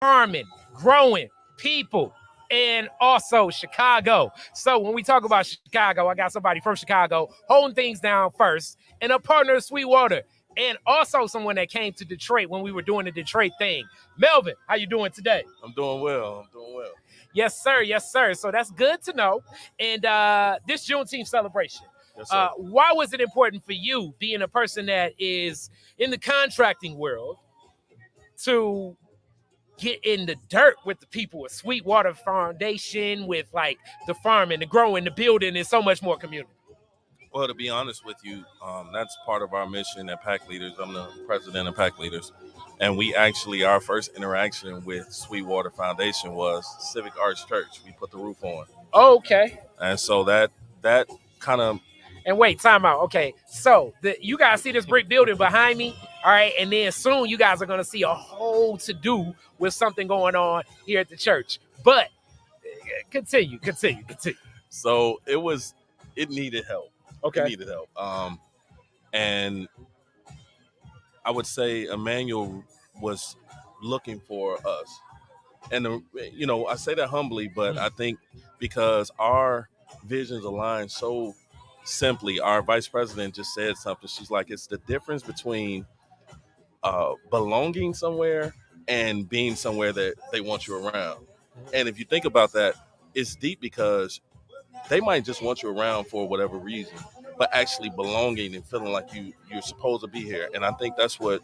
farming, growing, people, and also Chicago. So when we talk about Chicago, I got somebody from Chicago holding things down first, and a partner of Sweetwater, and also someone that came to Detroit when we were doing the Detroit thing. Melvin, how you doing today? I'm doing well. I'm doing well. Yes, sir. Yes, sir. So that's good to know. And this Juneteenth celebration, Yes, sir. why was it important for you, being a person that is in the contracting world, to get in the dirt with the people with Sweetwater Foundation, with like the farming, the growing, the building, and so much more community? Well, to be honest with you, that's part of our mission at Pack Leaders. I'm the president of Pack Leaders. And we actually, our first interaction with Sweetwater Foundation was Civic Arts Church. We put the roof on. Okay. And so that kind of. And wait, time out. Okay, so you guys see this brick building behind me, all right? And then soon you guys are going to see a whole to-do with something going on here at the church. But continue. So it needed help. Okay. It needed help. And I would say Emmanuel was looking for us. And, I say that humbly, but I think because our visions align so simply, our vice president just said something. She's like, it's the difference between belonging somewhere and being somewhere that they want you around. And if you think about that, it's deep because they might just want you around for whatever reason, but actually belonging and feeling like you're supposed to be here. And I think that's what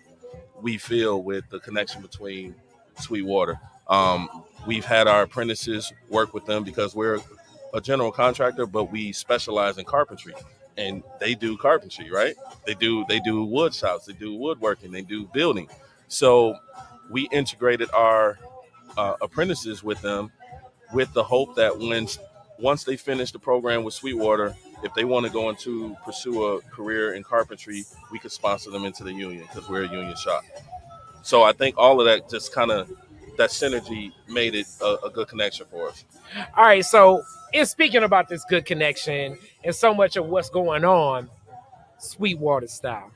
we feel with the connection between Sweetwater. We've had our apprentices work with them because we're a general contractor, but we specialize in carpentry, and they do carpentry, right? They do wood shops, they do woodworking, they do building. So we integrated our apprentices with them, with the hope that once they finish the program with Sweetwater, if they want to go into pursue a career in carpentry, we could sponsor them into the union because we're a union shop. So I think all of that just kind of, that synergy made it a good connection for us. All right, so in speaking about this good connection and so much of what's going on, Sweetwater style,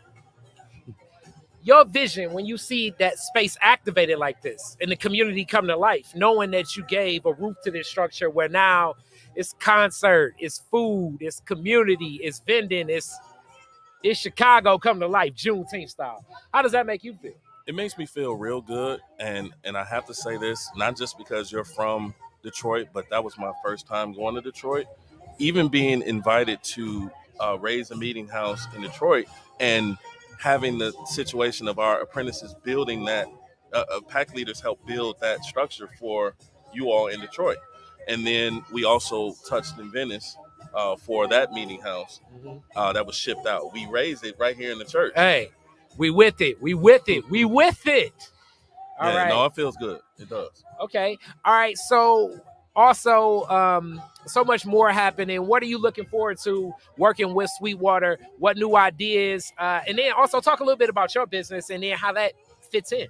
your vision when you see that space activated like this and the community come to life, knowing that you gave a roof to this structure where now it's concert, it's food, it's community, it's vending, it's Chicago come to life, Juneteenth style. How does that make you feel? It makes me feel real good, and I have to say this, not just because you're from Detroit, but that was my first time going to Detroit. Even being invited to raise a meeting house in Detroit and having the situation of our apprentices building that, Pack Leaders helped build that structure for you all in Detroit. And then we also touched in Venice for that meeting house that was shipped out. We raised it right here in the church. Hey, we with it. All right. No, it feels good. It does. Okay. All right. So also, so much more happening. What are you looking forward to working with Sweetwater? What new ideas? And then also talk a little bit about your business and then how that fits in.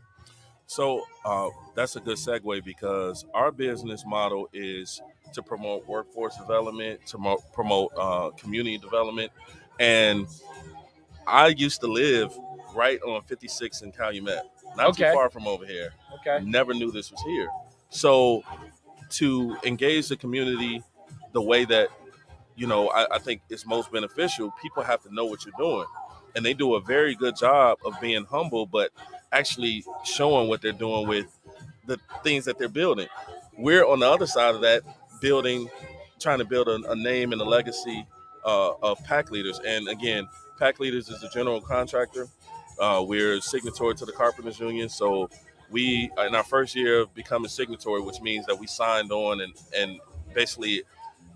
So that's a good segue because our business model is to promote workforce development, to promote community development. And I used to live right on 56 in Calumet, not too far from over here. Okay. Never knew this was here. So to engage the community the way that, I think is most beneficial, people have to know what you're doing. And they do a very good job of being humble, but actually showing what they're doing with the things that they're building. We're on the other side of that, trying to build a name and a legacy of Pack Leaders. And again, Pack Leaders is a general contractor. We're signatory to the Carpenters Union. So we, in our first year of becoming signatory, which means that we signed on and basically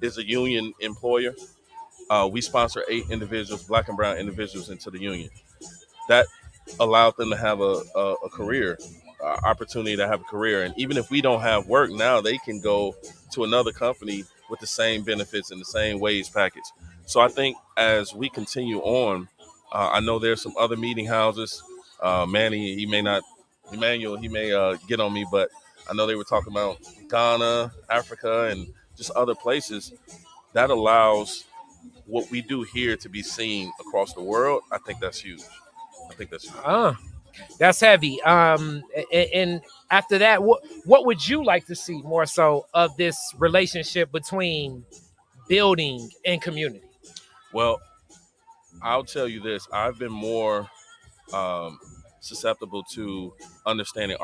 is a union employer, we sponsor 8 individuals, Black and brown individuals, into the union. That allowed them to have a career, opportunity to have a career. And even if we don't have work now, they can go to another company with the same benefits and the same wage package. So I think as we continue on, I know there's some other meeting houses. Manny, Emmanuel, he may get on me, but I know they were talking about Ghana, Africa, and just other places. That allows what we do here to be seen across the world. I think that's huge. That's heavy. And after that, what would you like to see more so of this relationship between building and community? Well, I'll tell you this: I've been more um, susceptible to understanding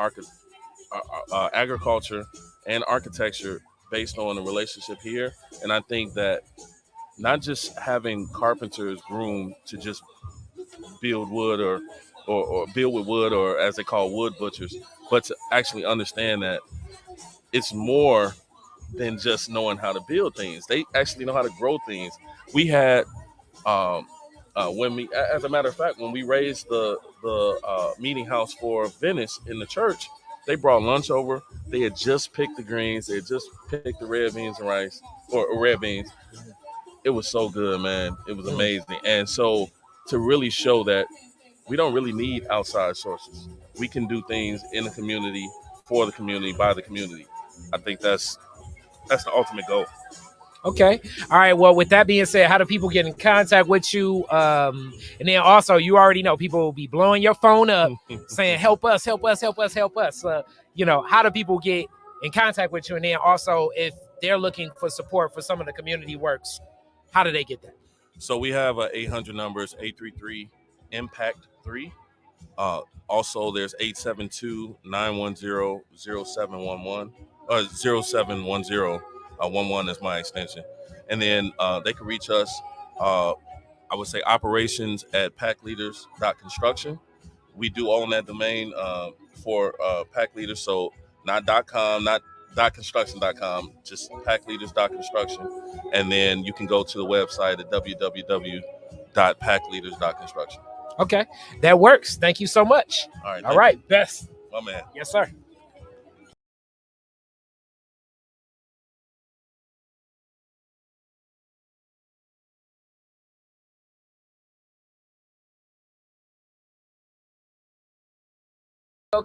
agriculture and architecture based on the relationship here, and I think that not just having carpenters room to just build wood or build with wood, or as they call wood butchers, but to actually understand that it's more than just knowing how to build things. They actually know how to grow things. We had um, when we, as a matter of fact, when we raised the meeting house for Venice in the church, they brought lunch over. They had just picked the greens. They had just picked the red beans and rice, or red beans. It was so good, man. It was Mm. amazing. And so to really show that we don't really need outside sources. We can do things in the community, for the community, by the community. I think that's the ultimate goal. Okay. All right. Well, with that being said, how do people get in contact with you? And then also, you already know people will be blowing your phone up saying, "Help us, help us, help us, help us." How do people get in contact with you? And then also, if they're looking for support for some of the community works, how do they get that? So we have 800 numbers: 833 impact 3. Also, there's 872-910-0711, 0710. 11 is my extension. And then they can reach us, I would say, operations at packleaders.construction. We do own that domain for pack leaders. So not .com, not .construction.com, just packleaders.construction. And then you can go to the website at www.packleaders.construction. Okay, that works. Thank you so much. All right. All right, best. My man. Yes, sir.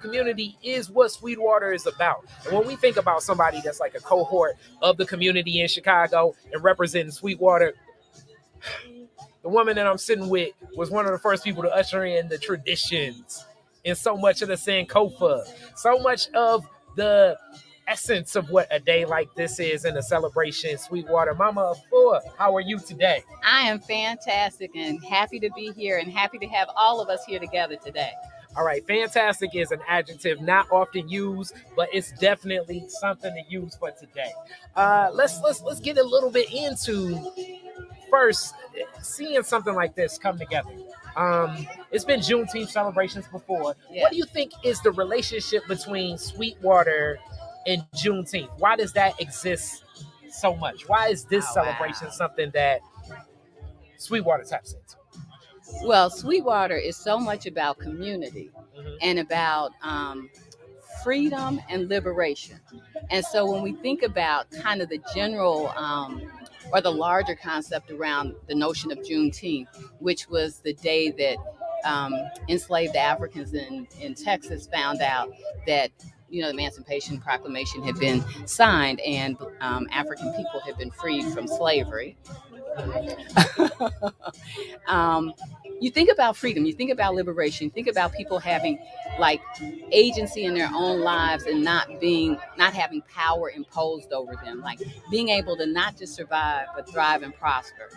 Community is what Sweetwater is about. And when we think about somebody that's like a cohort of the community in Chicago and representing Sweetwater, the woman that I'm sitting with was one of the first people to usher in the traditions and so much of the Sankofa, so much of the essence of what a day like this is in a celebration. Sweetwater, Mama Afua, how are you today? I am fantastic and happy to be here and happy to have all of us here together today. All right, fantastic is an adjective not often used, but it's definitely something to use for today. Let's get a little bit into first seeing something like this come together. It's been Juneteenth celebrations before. Yeah. What do you think is the relationship between Sweetwater and Juneteenth? Why does that exist so much? Why is this celebration something that Sweetwater taps into? Well, Sweetwater is so much about community and about freedom and liberation. And so when we think about kind of the general or the larger concept around the notion of Juneteenth, which was the day that enslaved Africans in Texas found out that the Emancipation Proclamation had been signed and African people had been freed from slavery. You think about freedom, you think about liberation, you think about people having like agency in their own lives and not having power imposed over them, like being able to not just survive but thrive and prosper.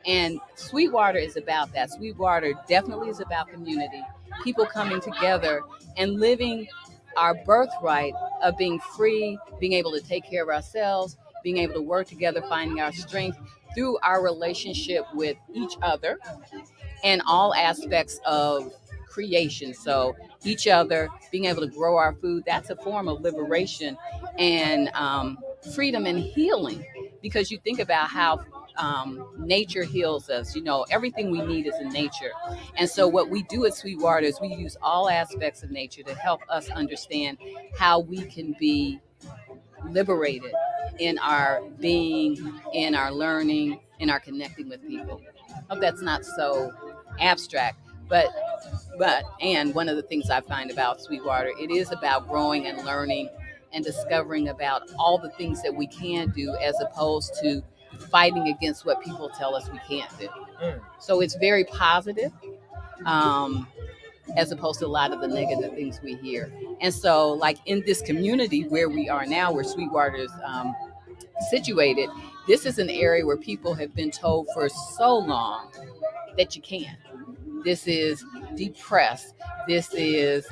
And Sweetwater is about that. Sweetwater definitely is about community, people coming together and living our birthright of being free, being able to take care of ourselves, being able to work together, finding our strength through our relationship with each other and all aspects of creation. So each other, being able to grow our food, that's a form of liberation and freedom and healing, because you think about how nature heals us. Everything we need is in nature. And so what we do at Sweetwater is we use all aspects of nature to help us understand how we can be liberated in our being, in our learning, in our connecting with people. I hope that's not so abstract, but and one of the things I find about Sweetwater, it is about growing and learning and discovering about all the things that we can do as opposed to fighting against what people tell us we can't do. So it's very positive. as opposed to a lot of the negative things we hear. And so, like in this community where we are now, where Sweetwater's situated, this is an area where people have been told for so long that you can't. This is depressed. This is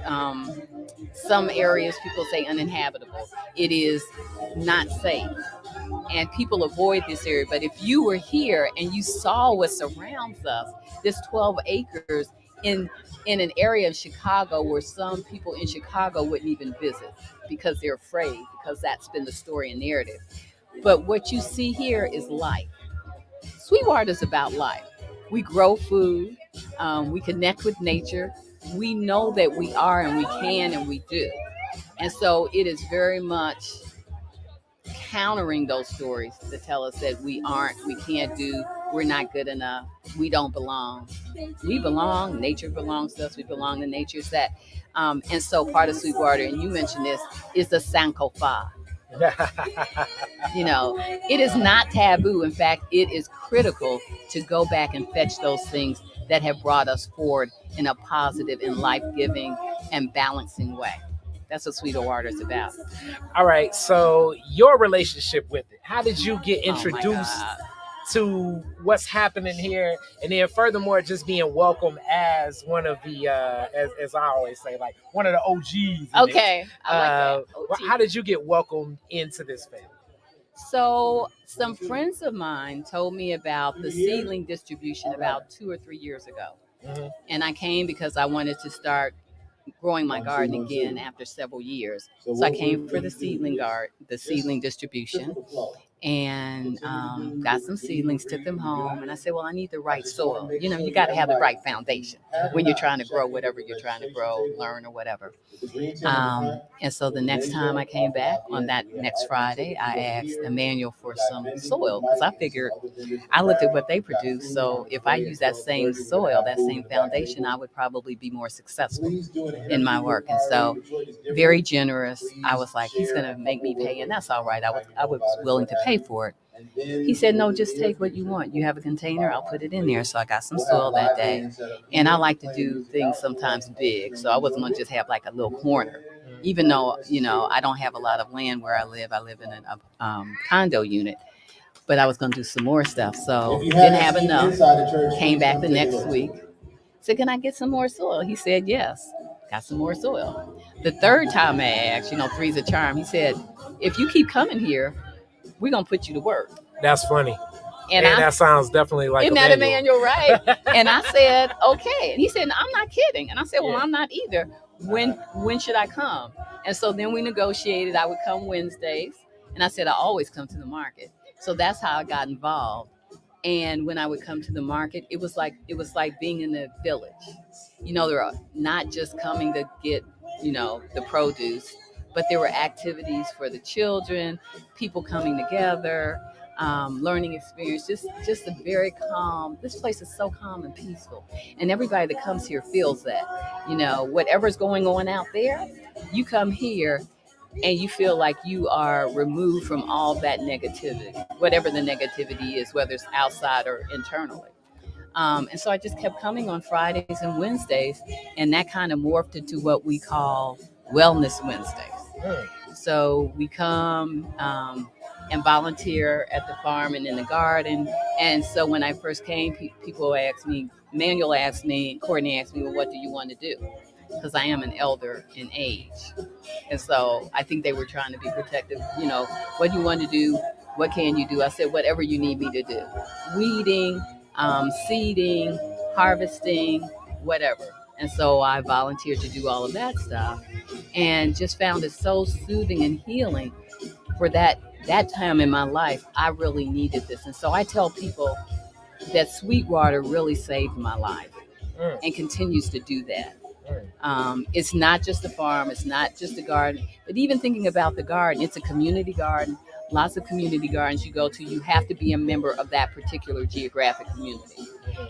some areas people say uninhabitable. It is not safe. And people avoid this area. But if you were here and you saw what surrounds us, this 12 acres in an area of Chicago where some people in Chicago wouldn't even visit because they're afraid, because that's been the story and narrative. But what you see here is life. Sweetwater is about life. We grow food, we connect with nature. We know that we are and we can and we do. And so it is very much countering those stories that tell us that we aren't, we can't do, we're not good enough, we don't belong. We belong. Nature belongs to us. We belong to nature. It's that, and so part of Sweetwater, and you mentioned this, is the Sankofa. You know, it is not taboo. In fact, it is critical to go back and fetch those things that have brought us forward in a positive and life-giving and balancing way. That's what Sweetwater is about. All right. So your relationship with it. How did you get Oh my introduced God. to what's happening here? And then furthermore, just being welcome as one of the as I always say, like one of the OGs. in it. Okay, I like that. How did you get welcomed into this family? So some friends of mine told me about the seedling distribution about 2 or 3 years ago. Mhm. And I came because I wanted to start growing my garden again after several years. So I came for the the seedling distribution, and got some seedlings, took them home, and I said, well, I need the right soil. You know, you got to have the right foundation when you're trying to grow whatever you're trying to grow, learn, or whatever. And so the next time I came back on that next Friday, I asked Emmanuel for some soil because I figured, I looked at what they produce. So if I use that same soil, that same foundation, I would probably be more successful in my work. And so very generous. I was like, he's going to make me pay, and that's all right. I was willing to pay for it. He said, no, just take what you want. You have a container, I'll put it in there. So I got some soil that day. And I like to do things sometimes big. So I wasn't going to just have like a little corner. Even though, you know, I don't have a lot of land where I live in a condo unit. But I was going to do some more stuff. So didn't have enough. Came back the next week. Said, can I get some more soil? He said, yes. Got some more soil. The third time I asked, you know, three's a charm. He said, if you keep coming here, we're going to put you to work. That's funny. And that sounds definitely like isn't a that manual. Emmanuel, right? And I said, okay. And he said, I'm not kidding. And I said, well, I'm not either. When should I come? And so then we negotiated. I would come Wednesdays. And I said, I always come to the market. So that's how I got involved. And when I would come to the market, it was like being in the village. You know, they're not just coming to get, you know, the produce, but there were activities for the children, people coming together, learning experience. Just a very calm. This place is so calm and peaceful, and everybody that comes here feels that. You know, whatever's going on out there, you come here and you feel like you are removed from all that negativity, whatever the negativity is, whether it's outside or internally. And so I just kept coming on Fridays and Wednesdays, and that kind of morphed into what we call Wellness Wednesdays. So we come and volunteer at the farm and in the garden. And so when I first came, people asked me, Manuel asked me, Courtney asked me, well, what do you want to do? Because I am an elder in age. And so I think they were trying to be protective. You know, what do you want to do? What can you do? I said, whatever you need me to do. Weeding, seeding, harvesting, whatever. And so I volunteered to do all of that stuff and just found it so soothing and healing for that time in my life. I really needed this. And so I tell people that Sweetwater really saved my life and continues to do that. It's not just a farm, it's not just a garden, but even thinking about the garden, it's a community garden. Lots of community gardens you go to, you have to be a member of that particular geographic community.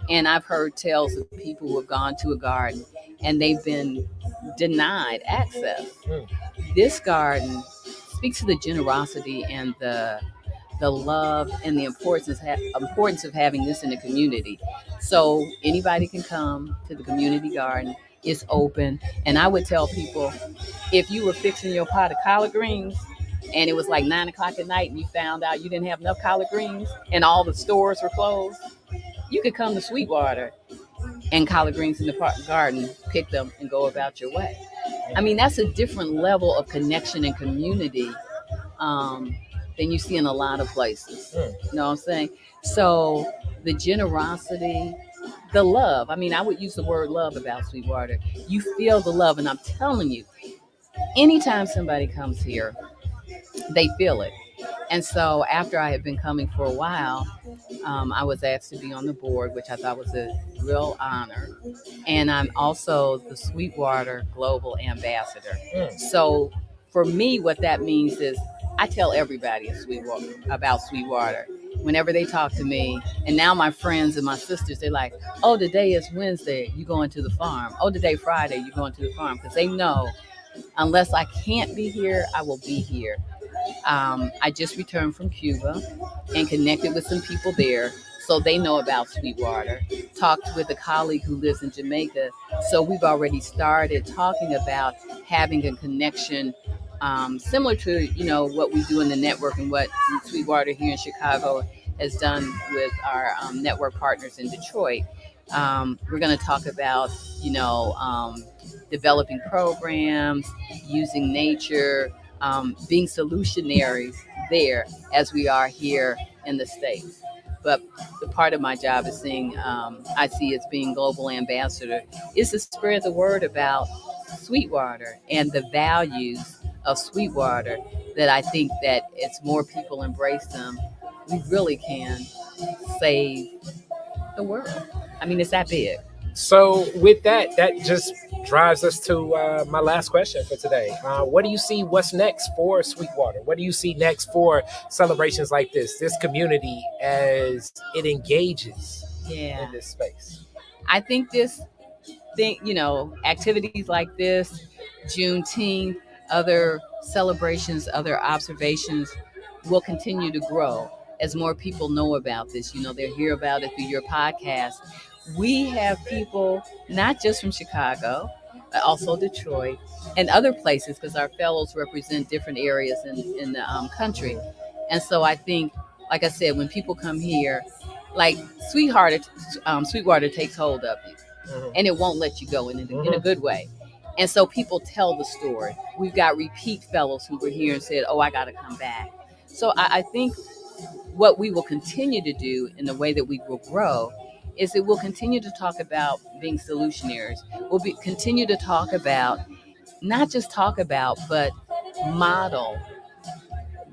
And I've heard tales of people who have gone to a garden and they've been denied access. This garden speaks to the generosity and the love and the importance of having this in the community. So anybody can come to the community garden It's open. And I would tell people, if you were fixing your pot of collard greens and it was like 9 o'clock at night and you found out you didn't have enough collard greens and all the stores were closed, you could come to Sweetwater and collard greens in the garden, pick them and go about your way. I mean, that's a different level of connection and community um, than you see in a lot of places. You know what I'm saying? So the generosity, the love. I mean, I would use the word love about Sweetwater. You feel the love, and I'm telling you, anytime somebody comes here, they feel it. And so after I had been coming for a while, I was asked to be on the board, which I thought was a real honor. And I'm also the Sweetwater Global Ambassador. So for me, what that means is I tell everybody at Sweetwater about Sweetwater. Whenever they talk to me, and now my friends and my sisters, they're like, "Oh, today is Wednesday. You going to the farm? Oh, today Friday. You going to the farm?" Because they know unless I can't be here, I will be here. I just returned from Cuba and connected with some people there, so they know about Sweetwater. Talked with a colleague who lives in Jamaica, so we've already started talking about having a connection similar to what we do in the network and what Sweetwater here in Chicago has done with our network partners in Detroit. We're going to talk about developing programs, using nature, being solutionaries there as we are here in the States. But the part of my job is I see as being global ambassador, is to spread the word about Sweetwater and the values of Sweetwater, that I think that as more people embrace them, we really can save the world. I mean, it's that big. So with that, that just drives us to my last question for today. What do you see? What's next for Sweetwater? What do you see next for celebrations like this community as it engages Yeah. in this space? I think activities like this, Juneteenth, other celebrations, other observations will continue to grow as more people know about this. They'll hear about it through your podcast. We have people not just from Chicago, but also Detroit and other places, because our fellows represent different areas in the country. And so I think, like I said, when people come here, like Sweetwater takes hold of you and it won't let you go in a good way. And so people tell the story. We've got repeat fellows who were here and said, "Oh, I got to come back." So I think what we will continue to do in the way that we will grow is that we'll continue to talk about being solutionaries. Continue to talk about, not just talk about, but model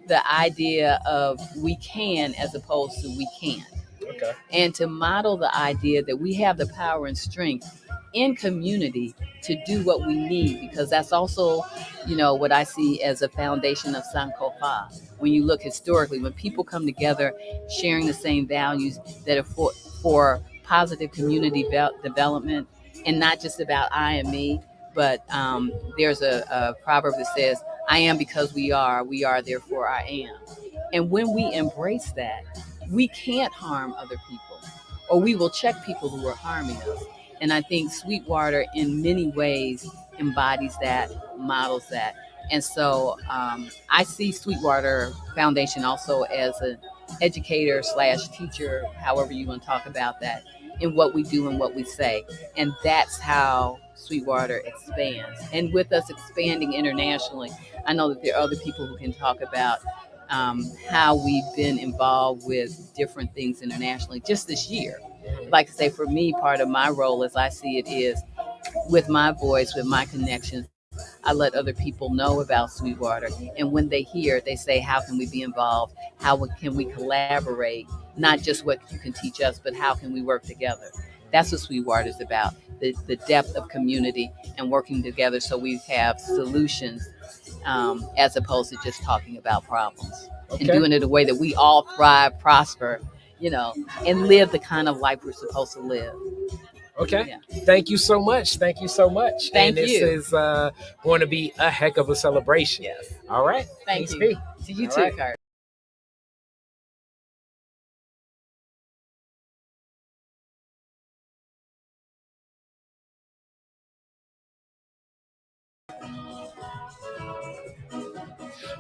the idea of we can as opposed to we can't. Okay. And to model the idea that we have the power and strength in community to do what we need, because that's also, what I see as a foundation of Sankofa. When you look historically, when people come together sharing the same values that are for positive community development, and not just about I and me, but there's a proverb that says, "I am because we are therefore I am." And when we embrace that, we can't harm other people, or we will check people who are harming us. And I think Sweetwater, in many ways, embodies that, models that. And so I see Sweetwater Foundation also as an educator slash teacher, however you want to talk about that, in what we do and what we say. And that's how Sweetwater expands. And with us expanding internationally, I know that there are other people who can talk about how we've been involved with different things internationally just this year. Like I say, for me, part of my role, as I see it, is with my voice, with my connections, I let other people know about Sweetwater. And when they hear, they say, "How can we be involved? How can we collaborate? Not just what you can teach us, but how can we work together?" That's what Sweetwater is about, the depth of community and working together so we have solutions, as opposed to just talking about problems. Okay. And doing it in a way that we all thrive, prosper, and live the kind of life we're supposed to live. Okay. Yeah. Thank you so much. Thank you so much. Thank you. This is going to be a heck of a celebration. Yes. All right. Thank you. To you too, Kurt.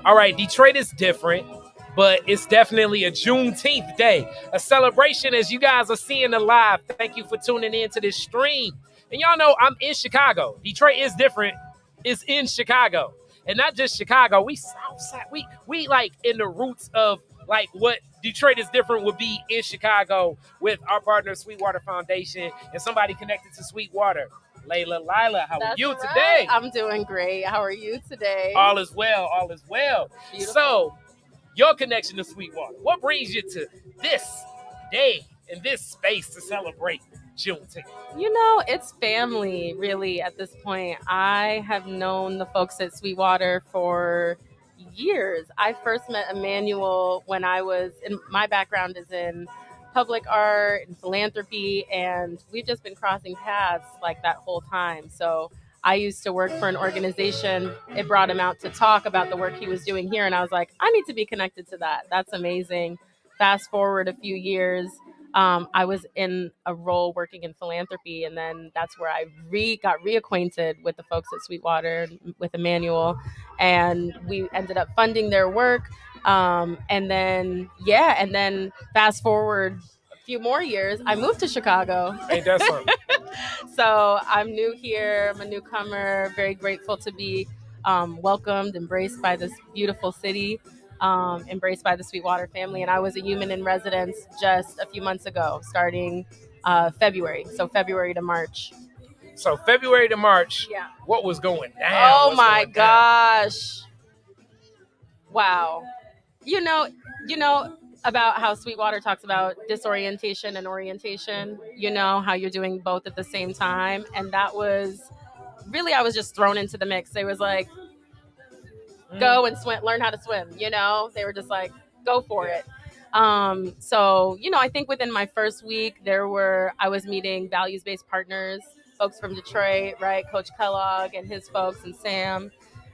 All right, Detroit is different, but it's definitely a Juneteenth day, a celebration as you guys are seeing it live. Thank you for tuning in to this stream. And y'all know I'm in Chicago. Detroit is different. It's in Chicago. And not just Chicago, we Southside. We like in the roots of like what Detroit is different would be in Chicago with our partner Sweetwater Foundation and somebody connected to Sweetwater. Lila, how are you today? I'm doing great. How are you today? All is well, all is well. Beautiful. So, your connection to Sweetwater, what brings you to this day and this space to celebrate Juneteenth? You know, it's family, really, at this point. I have known the folks at Sweetwater for years. I first met Emmanuel when my background is in public art and philanthropy, and we've just been crossing paths like that whole time. So I used to work for an organization. It brought him out to talk about the work he was doing here, and I was like, I need to be connected to that. That's amazing. Fast forward a few years, I was in a role working in philanthropy, and then that's where I got reacquainted with the folks at Sweetwater, with Emmanuel, and we ended up funding their work. And then fast forward a few more years, I moved to Chicago. Ain't that something? So I'm new here. I'm a newcomer. Very grateful to be welcomed, embraced by this beautiful city, embraced by the Sweetwater family. And I was a human in residence just a few months ago, starting February. So February to March. So February to March, Yeah. what was going down? Oh What's my going down? gosh. Wow. You know about how Sweetwater talks about disorientation and orientation, how you're doing both at the same time. And that was really, I was just thrown into the mix. They was like, go and swim, learn how to swim, they were just like, go for it. So, I think within my first week, I was meeting values-based partners, folks from Detroit, right? Coach Kellogg and his folks and Sam.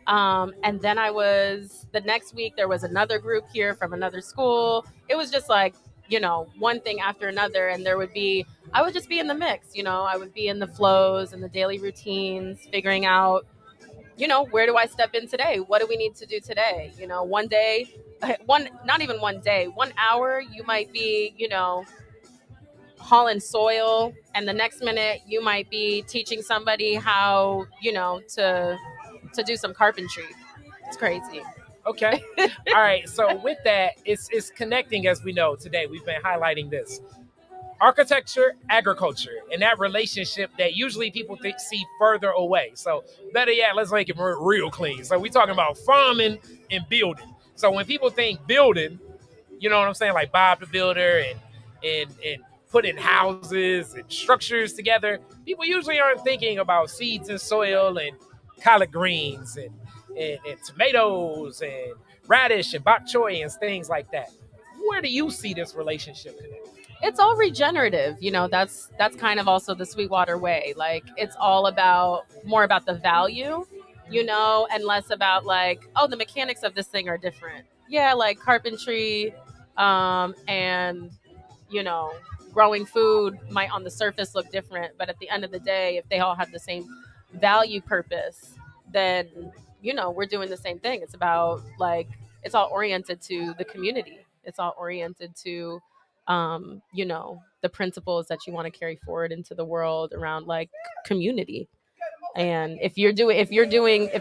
And then the next week, there was another group here from another school. It was just like, one thing after another. And I would just be in the mix, I would be in the flows and the daily routines, figuring out, where do I step in today? What do we need to do today? One day, not even one day, 1 hour, you might be, hauling soil. And the next minute you might be teaching somebody how, to do some carpentry. It's crazy. Okay. All right. So with that, it's connecting, as we know today. We've been highlighting this. Architecture, agriculture, and that relationship that usually people see further away. So better yet, let's make it real clean. So we're talking about farming and building. So when people think building, you know what I'm saying, like Bob the Builder and putting houses and structures together, people usually aren't thinking about seeds and soil and collard greens and tomatoes and radish and bok choy and things like that. Where do you see this relationship connected? It's all regenerative. That's kind of also the Sweetwater way. Like, it's all more about the value, and less about like, oh, the mechanics of this thing are different. Yeah, like carpentry, and growing food might on the surface look different, but at the end of the day, if they all have the same value purpose, then we're doing the same thing. It's about like, it's all oriented to the community. It's all oriented to the principles that you want to carry forward into the world around like community. And if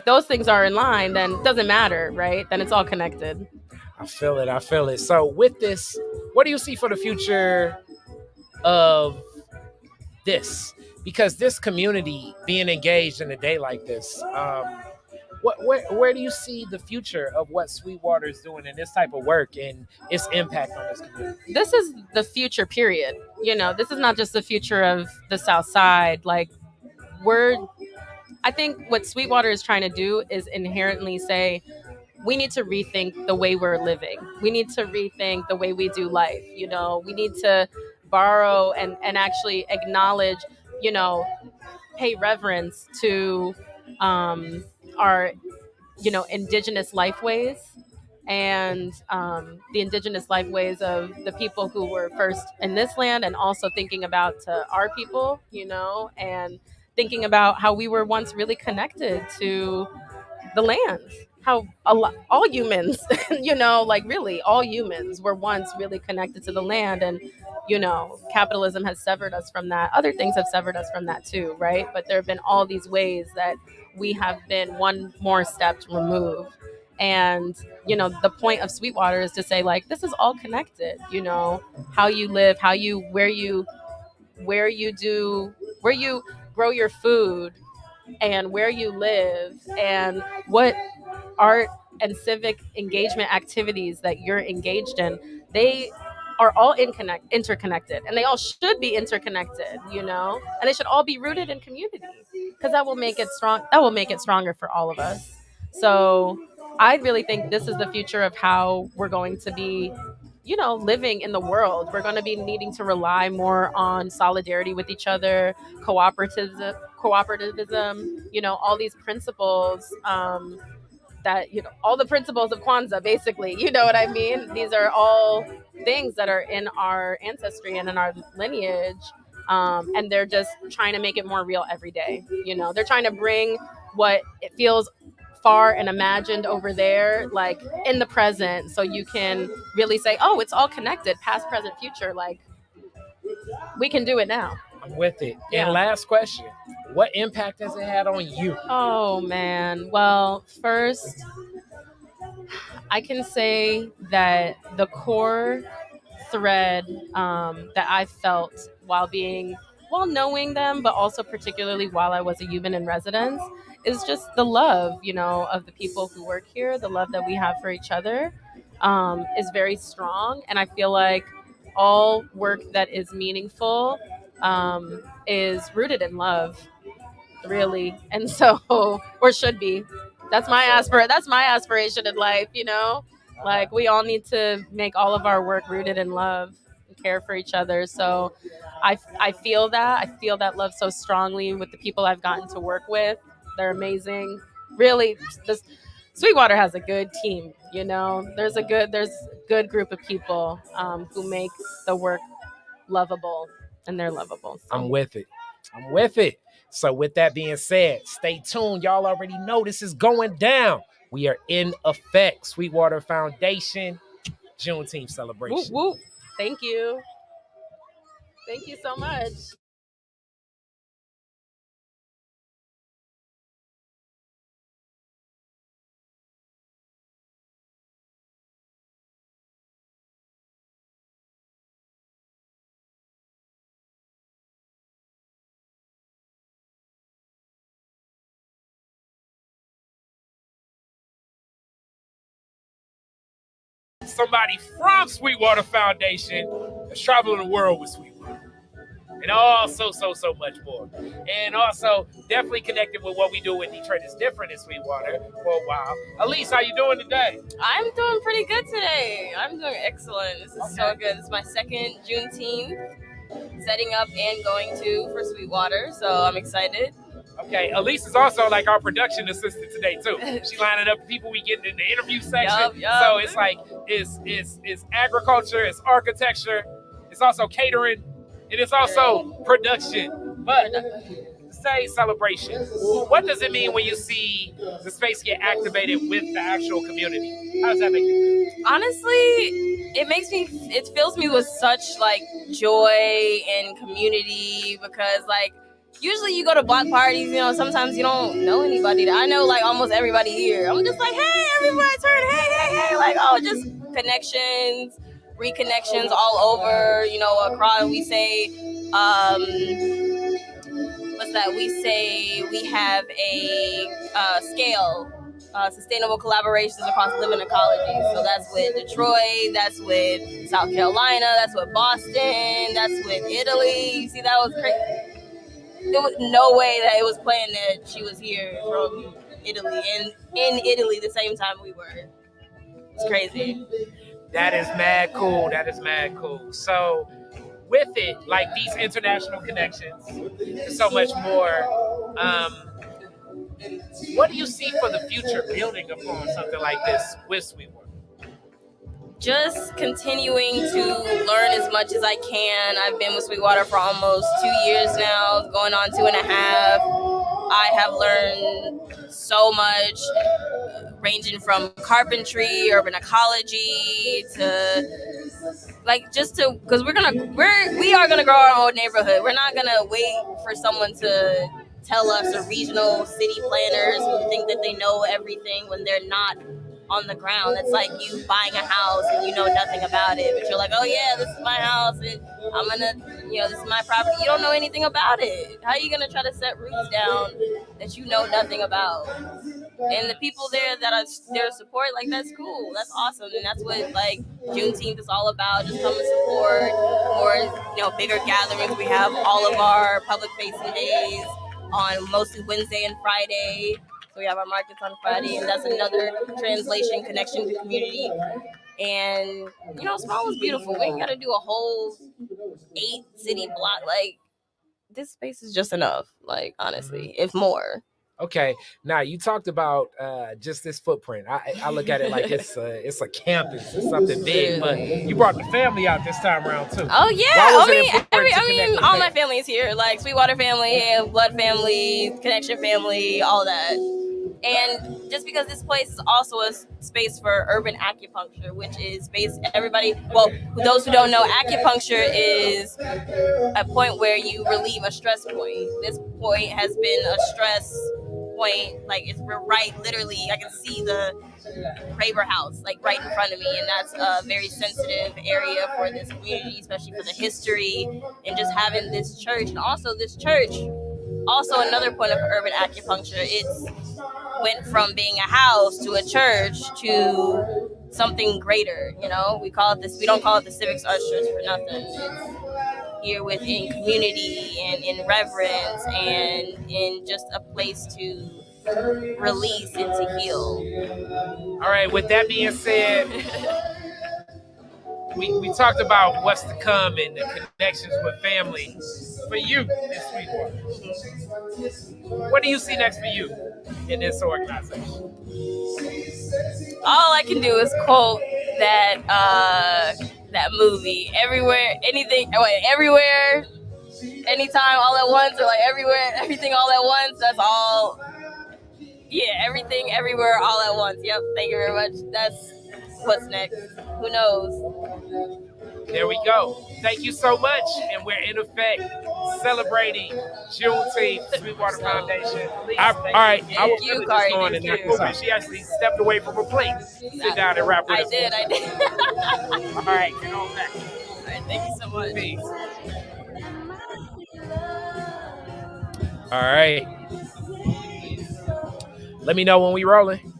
those things are in line, then it doesn't matter, right? Then it's all connected. I feel it. So with this, what do you see for the future of this? Because this community being engaged in a day like this, where do you see the future of what Sweetwater is doing in this type of work and its impact on this community? This is the future, period. This is not just the future of the South Side. Like, I think what Sweetwater is trying to do is inherently say, we need to rethink the way we're living. We need to rethink the way we do life. We need to borrow and actually acknowledge, pay reverence to our indigenous life ways and the indigenous life ways of the people who were first in this land, and also thinking about our people, and thinking about how we were once really connected to the land, all humans, like really all humans were once really connected to the land. And capitalism has severed us from that. Other things have severed us from that too, right? But there have been all these ways that we have been one more step removed. And the point of Sweetwater is to say, like, this is all connected. How you live, where you grow your food, and where you live, and what art and civic engagement activities that you're engaged in, they are all interconnected, and they all should be interconnected, and they should all be rooted in community, because that will make it strong. That will make it stronger for all of us. So I really think this is the future of how we're going to be, living in the world. We're going to be needing to rely more on solidarity with each other, cooperativism, all these principles, that all the principles of Kwanzaa, basically. You know what I mean? These are all things that are in our ancestry and in our lineage, and they're just trying to make it more real every day. They're trying to bring what it feels far and imagined over there, like, in the present, so you can really say, oh, it's all connected, past, present, future. Like, we can do it now. I'm with it. Yeah. And last question, what impact has it had on you? Oh man. Well, first, I can say that the core thread, that I felt while knowing them, but also particularly while I was a human in residence, is just the love, of the people who work here. The love that we have for each other, is very strong, and I feel like all work that is meaningful, is rooted in love, really. And so, or should be. That's my aspiration in life. Like, we all need to make all of our work rooted in love and care for each other. So I feel that love so strongly with the people I've gotten to work with. They're amazing. Really, this Sweetwater has a good team. There's a good group of people, who make the work lovable, and they're lovable. So. I'm with it. So with that being said, stay tuned. Y'all already know this is going down. We are in effect. Sweetwater Foundation Juneteenth celebration. Woo, woo. Thank you so much. Somebody from Sweetwater Foundation is traveling the world with Sweetwater. And also so much more. And also definitely connected with what we do with Detroit is different in Sweetwater for a while. Elise, how you doing today? I'm doing pretty good today. I'm doing excellent. This is so good. This is my second Juneteenth setting up and going to for Sweetwater, so I'm excited. Okay, Elise is also like our production assistant today too. She lining up the people we get in the interview section. Yup. So it's like it's agriculture, it's architecture, it's also catering, and it's also production. But say celebration. What does it mean when you see the space get activated with the actual community? How does that make you feel? Honestly, it fills me with such like joy and community, because like usually you go to block parties, sometimes you don't know anybody. I know like almost everybody here. I'm just like, hey, everybody turn, hey, like, oh, just connections, reconnections all over, across. We say, what's that? We say we have a scale, sustainable collaborations across living ecology. So that's with Detroit, that's with South Carolina, that's with Boston, that's with Italy. You see, that was crazy. There was no way that it was planned that she was here from Italy and in Italy the same time we were. It's crazy. That is mad cool. So with it, like these international connections, there's so much more. What do you see for the future building upon something like this with Sweetwater? Just continuing to learn as much as I can. I've been with Sweetwater for almost 2 years now, going on 2.5. I have learned so much, ranging from carpentry, urban ecology, to like just to because we are gonna grow our own neighborhood. We're not gonna wait for someone to tell us, or regional city planners who think that they know everything when they're not on the ground. It's like you buying a house and you know nothing about it, but you're like, oh yeah, this is my house and I'm gonna, this is my property. You don't know anything about it. How are you gonna try to set roots down that you know nothing about? And the people there that are there to support, like, that's cool, that's awesome, and that's what like Juneteenth is all about. Just come and support more, bigger gatherings. We have all of our public facing days on mostly Wednesday and Friday. So we have our markets on Friday, and that's another translation connection to community. And small is beautiful. We ain't got to do a whole 8 city block. Like, this space is just enough. Like, honestly, if more. Okay, now you talked about just this footprint. I look at it like it's a campus, it's something big. But you brought the family out this time around too. Oh yeah, all my family is here. Like Sweetwater family, blood family, connection family, all that. And just because this place is also a space for urban acupuncture, which is based those who don't know, acupuncture is a point where you relieve a stress point. This point has been a stress point, like we're right, literally, I can see the Raber house like right in front of me, and that's a very sensitive area for this community, especially for the history and just having this church. And also this church, also another point of urban acupuncture, it's went from being a house to a church to something greater. We don't call it the Civics Arts Church for nothing. It's here within community and in reverence and in just a place to release and to heal. All right, with that being said, we talked about what's to come and the connections with family. For you in Sweetwater, what do you see next for you in this organization? All I can do is quote that movie, everywhere, everywhere, anytime, all at once, or like everywhere, everything all at once. That's all. Yeah, everything, everywhere, all at once. Yep, thank you very much. That's what's next. Who knows? There we go. Thank you so much. And we're in effect celebrating Juneteenth, Sweetwater Foundation. All right. Thank you, Kari. She actually stepped away from her plate. Sit down and wrap with us. I did. All right, get on back. All right, thank you so much. Peace. All right. Let me know when we rolling.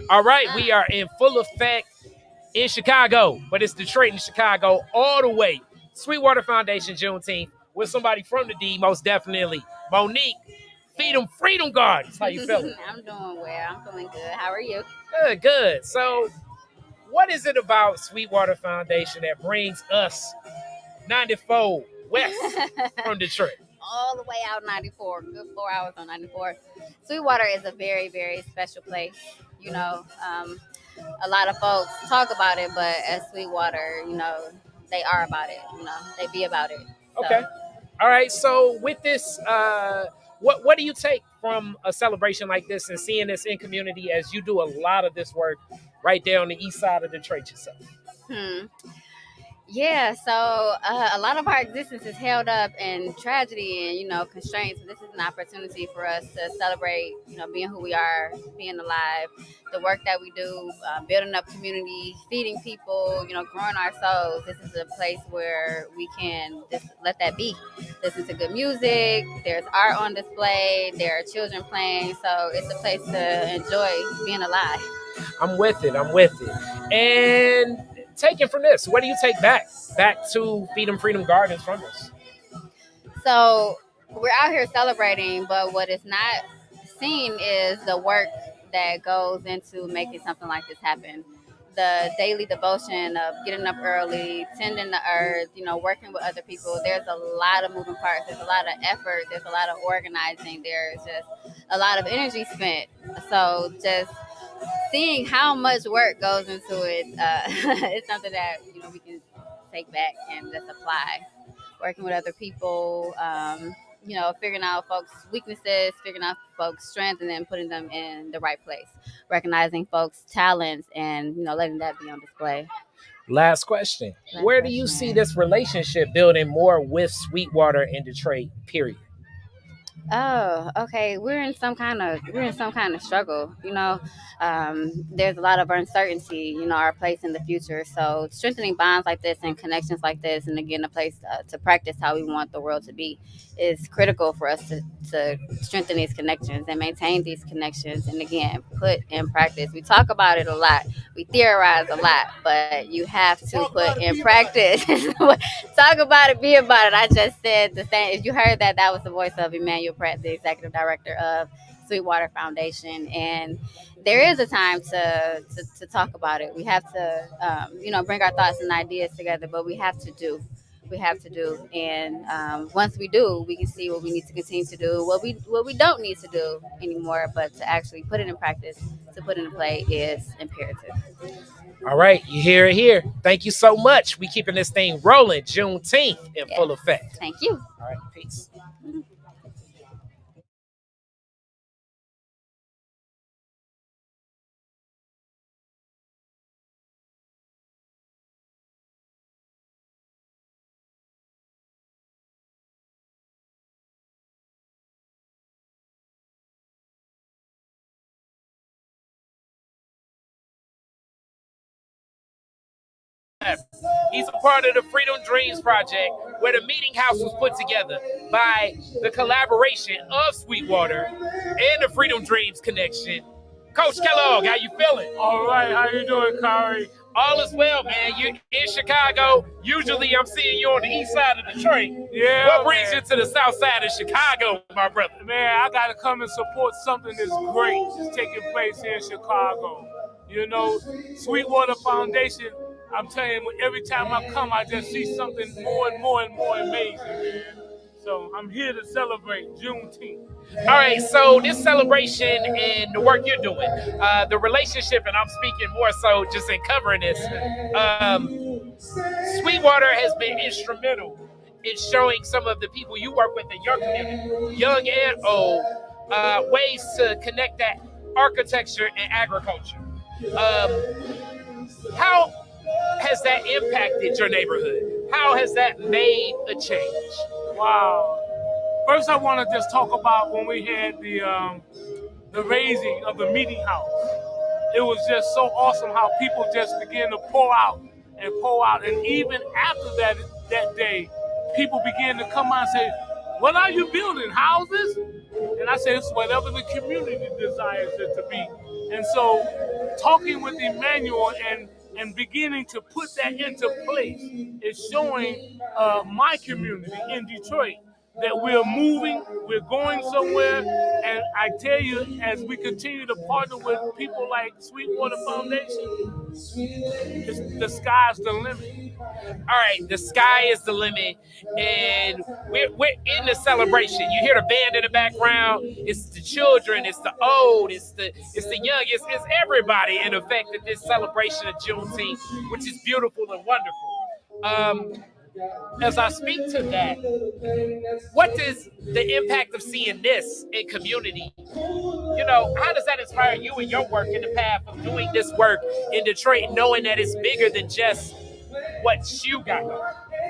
All right, we are in full effect in Chicago, but it's Detroit and Chicago all the way. Sweetwater Foundation Juneteenth with somebody from the D, most definitely. Monique, Freedom Gardens. How you feeling? I'm doing well. I'm feeling good. How are you? Good. So, what is it about Sweetwater Foundation that brings us 94 west from Detroit? All the way out 94, good 4 hours on 94. Sweetwater is a very, very special place. A lot of folks talk about it, but at Sweetwater, they are about it. They be about it. So. Okay. All right. So with this, what do you take from a celebration like this and seeing this in community, as you do a lot of this work right there on the east side of Detroit yourself? Yeah, so a lot of our existence is held up in tragedy and, constraints. So this is an opportunity for us to celebrate, being who we are, being alive, the work that we do, building up community, feeding people, growing our souls. This is a place where we can just let that be. Listen to good music. There's art on display. There are children playing. So it's a place to enjoy being alive. I'm with it. And taking from this, what do you take back to Freedom Gardens from this? So we're out here celebrating, but what is not seen is the work that goes into making something like this happen. The daily devotion of getting up early, tending the earth, working with other people. There's a lot of moving parts. There's a lot of effort. There's a lot of organizing. There's just a lot of energy spent. So just seeing how much work goes into it, it's something that we can take back and just apply. working with other people, figuring out folks' weaknesses, figuring out folks' strengths, and then putting them in the right place, recognizing folks' talents, and letting that be on display. Last question. Where do you see this relationship building more with Sweetwater and Detroit, period? Oh, okay. We're in some kind of struggle. There's a lot of uncertainty. Our place in the future. So strengthening bonds like this and connections like this, and again, a place to practice how we want the world to be, is critical for us to strengthen these connections and maintain these connections. And again, put in practice. We talk about it a lot. We theorize a lot, but you have to put in practice. Talk about it, be about it. I just said the same. If you heard that, that was the voice of Emmanuel Pratt, the executive director of Sweetwater Foundation. And there is a time to talk about it. We have to, bring our thoughts and ideas together, but we have to do. We have to do, and once we do, we can see what we need to continue to do, what we don't need to do anymore. But to actually put it in practice, to put it in play, is imperative. All right, you hear it here. Thank you so much. We keeping this thing rolling. Juneteenth in full effect. Thank you. All right, peace. He's a part of the Freedom Dreams Project, where the meeting house was put together by the collaboration of Sweetwater and the Freedom Dreams Connection. Coach Kellogg, how you feeling? All right, how you doing, Kari? All is well, man. You in Chicago. Usually I'm seeing you on the east side of Detroit. Yeah. What brings you to the south side of Chicago, my brother? Man, I got to come and support something that's great that's taking place here in Chicago. Sweetwater Foundation, I'm telling you, every time I come, I just see something more and more and more amazing, man. So I'm here to celebrate Juneteenth. All right, so this celebration and the work you're doing, the relationship, and I'm speaking more so just in covering this, Sweetwater has been instrumental in showing some of the people you work with in your community, young and old, ways to connect that architecture and agriculture. How has that impacted your neighborhood? How has that made a change? Wow. First, I want to just talk about when we had the raising of the meeting house. It was just so awesome how people just began to pour out. And even after that day, people began to come out and say, "What are you building, houses?" And I said, "It's whatever the community desires it to be." And so talking with Emmanuel and beginning to put that into place is showing my community in Detroit that we're moving, we're going somewhere, and I tell you, as we continue to partner with people like Sweetwater Foundation, the sky's the limit. All right, the sky is the limit, and we're in the celebration. You hear the band in the background. It's the children, it's the old, it's the young, it's everybody in effect at this celebration of Juneteenth, which is beautiful and wonderful. As I speak to that, what is the impact of seeing this in community? How does that inspire you in your work, in the path of doing this work in Detroit, knowing that it's bigger than just what you got going?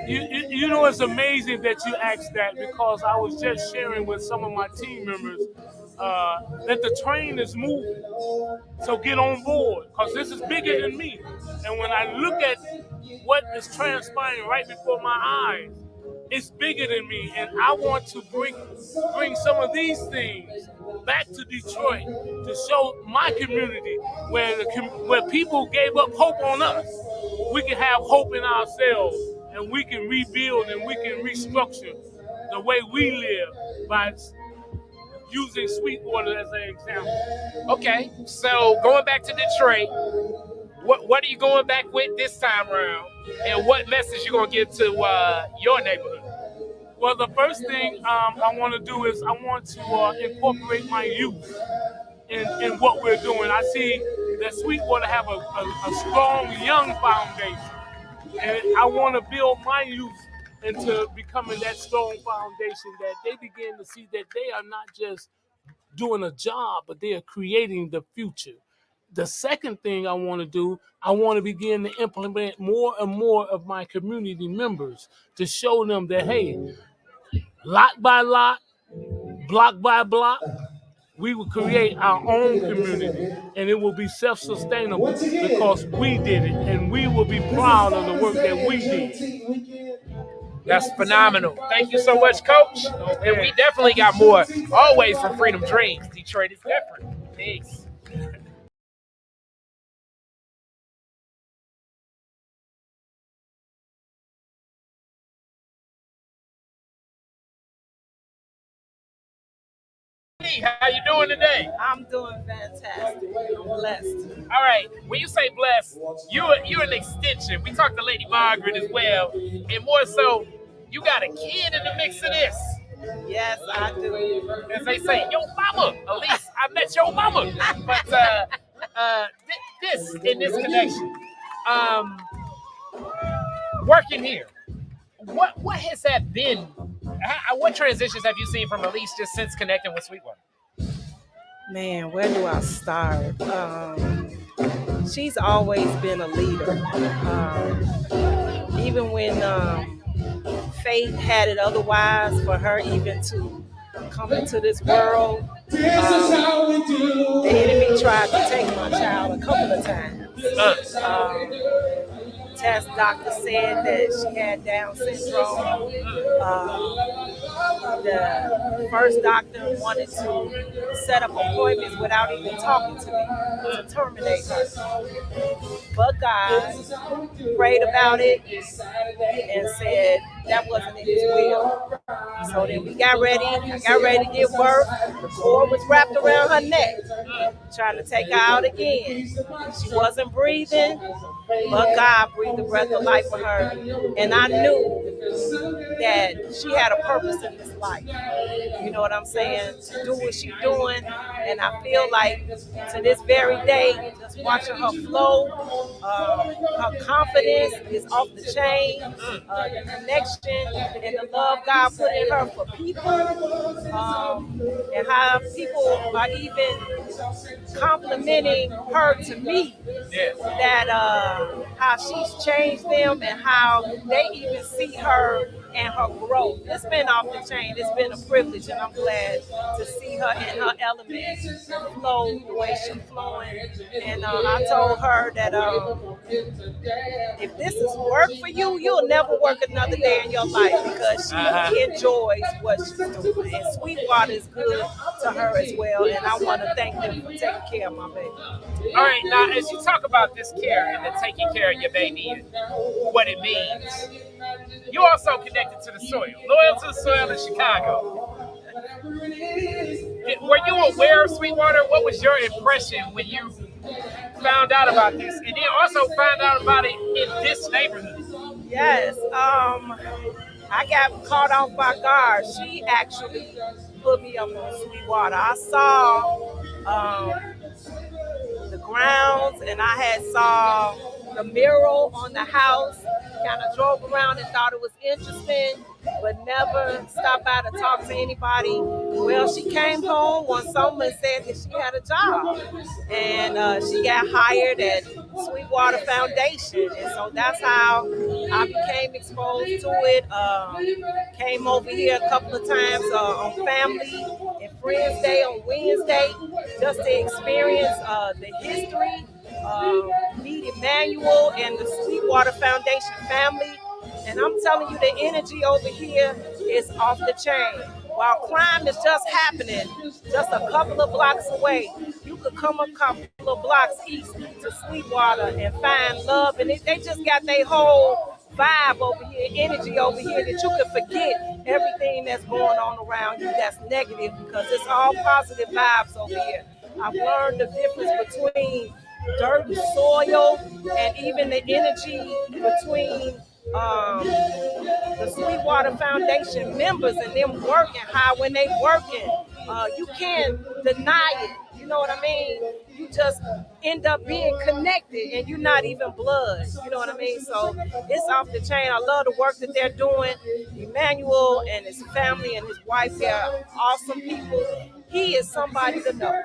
It's amazing that you asked that, because I was just sharing with some of my team members that the train is moving. So get on board, because this is bigger than me. And when I look at what is transpiring right before my eyes, it's bigger than me. And I want to bring some of these things back to Detroit to show my community where people gave up hope on us. We can have hope in ourselves, and we can rebuild and we can restructure the way we live by using Sweetwater as an example. Okay, so going back to Detroit, what are you going back with this time around, and what message you gonna give to your neighborhood? Well, the first thing I want to do is I want to incorporate my youth in what we're doing. I see that Sweetwater have a strong young foundation, and I want to build my youth into becoming that strong foundation that they begin to see that they are not just doing a job, but they are creating the future. The second thing I want to do, I want to begin to implement more and more of my community members to show them that, hey, lot by lot, block by block, we will create our own community, and it will be self-sustainable because we did it, and we will be proud of the work that we did. That's phenomenal. Thank you so much, Coach. And we definitely got more always from Freedom Dreams. Detroit is different. Peace. How you doing today? I'm doing fantastic. I'm blessed. All right. When you say blessed, you're an extension. We talked to Lady Margaret as well, and more so, you got a kid in the mix of this. Yes, I do. As they say, yo mama. At least I met your mama. But this connection, working here. What has that been? What transitions have you seen from Elise just since connecting with Sweetwater? Man, where do I start? She's always been a leader. Even when fate had it otherwise for her even to come into this world, the enemy tried to take my child a couple of times. Test doctor said that she had Down syndrome. The first doctor wanted to set up appointments without even talking to me to terminate her. But God prayed about it and said that wasn't in His will. So then we got ready. I got ready to give birth. The cord was wrapped around her neck, trying to take her out again. She wasn't breathing, but God breathed the breath of life for her. And I knew that she had a purpose in this life. You know what I'm saying? To do what she's doing. And I feel like to this very day, just watching her flow, her confidence is off the chain, the connection and the love God put in her for people, and how people are even complimenting her to me, that how she's changed them and how they even see her and her growth. It's been off the chain. It's been a privilege, and I'm glad to see her in her element, flow the way she's flowing. And I told her that if this is work for you, you'll never work another day in your life because she enjoys what she's doing. And Sweetwater is good to her as well, and I want to thank them for taking care of my baby. All right, now as you talk about this care and the taking care of your baby and what it means, you're also connected to the soil, loyal to the soil in Chicago. Were you aware of Sweetwater? What was your impression when you found out about this, and then also found out about it in this neighborhood? Yes, I got caught off by guard. She actually put me up on Sweetwater. I saw the grounds, and I had saw the mural on the house. Kind of drove around and thought it was interesting, but never stopped by to talk to anybody. Well, she came home one summer and said that she had a job, and she got hired at Sweetwater Foundation, and so that's how I became exposed to it. Came over here a couple of times on Family and Friends Day on Wednesday, just to experience the history, meet Emmanuel and the Sweetwater Foundation family. And I'm telling you, the energy over here is off the chain. While crime is just happening just a couple of blocks away, you could come a couple of blocks east to Sweetwater and find love. And they just got their whole vibe over here, energy over here, that you could forget everything that's going on around you that's negative, because it's all positive vibes over here. I've learned the difference between dirt and soil, and even the energy between the Sweetwater Foundation members and them working, how when they working, you can't deny it. You know what I mean? You just end up being connected and you're not even blood. You know what I mean? So it's off the chain. I love the work that they're doing. Emmanuel and his family and his wife, they're awesome people. He is somebody to know.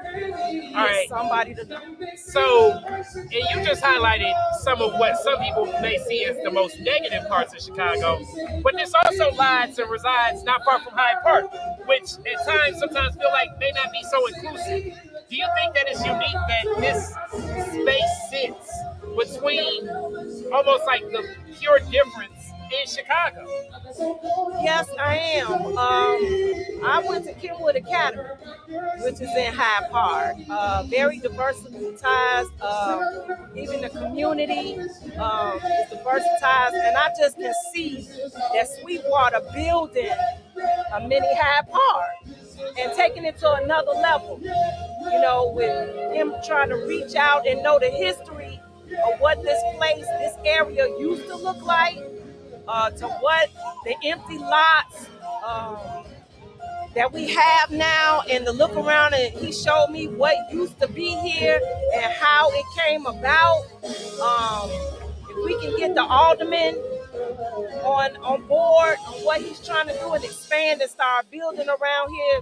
He is somebody to know. So, and you just highlighted some of what some people may see as the most negative parts of Chicago, but this also lies and resides not far from Hyde Park, which at times sometimes feel like may not be so inclusive. Do you think that it's unique that this space sits between almost like the pure difference in Chicago? Yes, I am. I went to Kenwood Academy, which is in Hyde Park. Very diversitized. Even the community is diversitized, and I just can see that Sweetwater building a mini Hyde Park and taking it to another level. You know, with him trying to reach out and know the history of what this place, this area used to look like, to what the empty lots that we have now, and to look around, and he showed me what used to be here and how it came about. If we can get the alderman on board on what he's trying to do and expand and start building around here,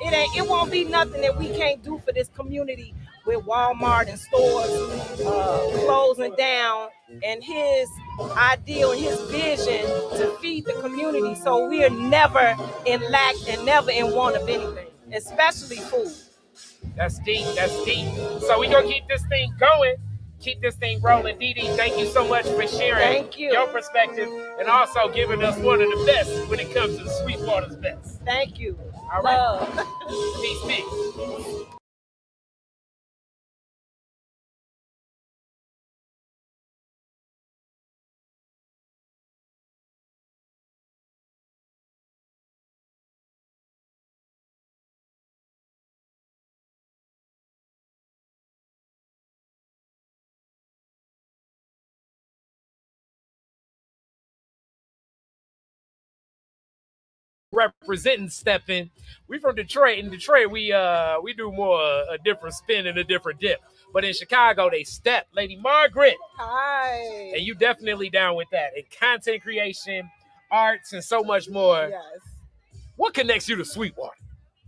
it won't be nothing that we can't do for this community, with Walmart and stores closing down, and his ideal and his vision to feed the community, so we are never in lack and never in want of anything, especially food. That's deep. That's deep. So we're going to keep this thing going, keep this thing rolling. Dee Dee, thank you so much for sharing your perspective and also giving us one of the best when it comes to the Sweetwater's best. Thank you. All right. Peace, peace. Representing stepping. We from Detroit. In Detroit, we do more a different spin and a different dip. But in Chicago, they step. Lady Margaret. Hi. And you definitely down with that. And content creation, arts, and so much more. Yes. What connects you to Sweetwater?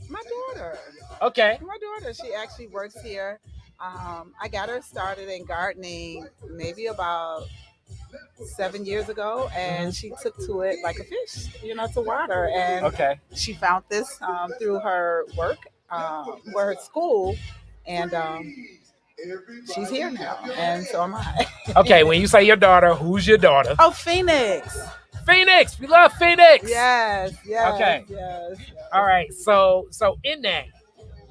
My daughter. Okay. My daughter. She actually works here. I got her started in gardening maybe about 7 years ago, and she took to it like a fish, to water. And she found this through her work, her school, and she's here now, and so am I. Okay, when you say your daughter, who's your daughter? Oh, Phoenix. Phoenix, we love Phoenix. Yes. Okay. Yes. All right. So in that,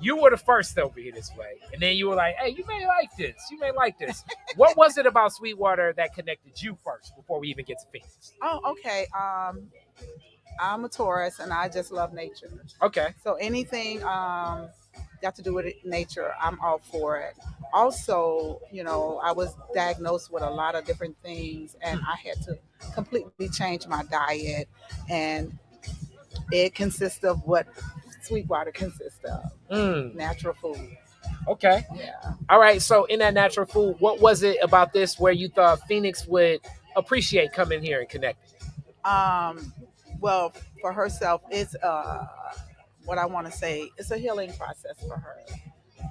you were the first over here this way, and then you were like, "Hey, you may like this. You may like this." What was it about Sweetwater that connected you first before we even get to Phoenix? Oh, okay. I'm a Taurus, and I just love nature. Okay. So anything got to do with nature, I'm all for it. Also, I was diagnosed with a lot of different things, and I had to completely change my diet, and it consists of what Sweetwater consists of. Natural food. Okay. Yeah. All right. So in that natural food, what was it about this where you thought Phoenix would appreciate coming here and connecting? Well, for herself, it's what I want to say. It's a healing process for her.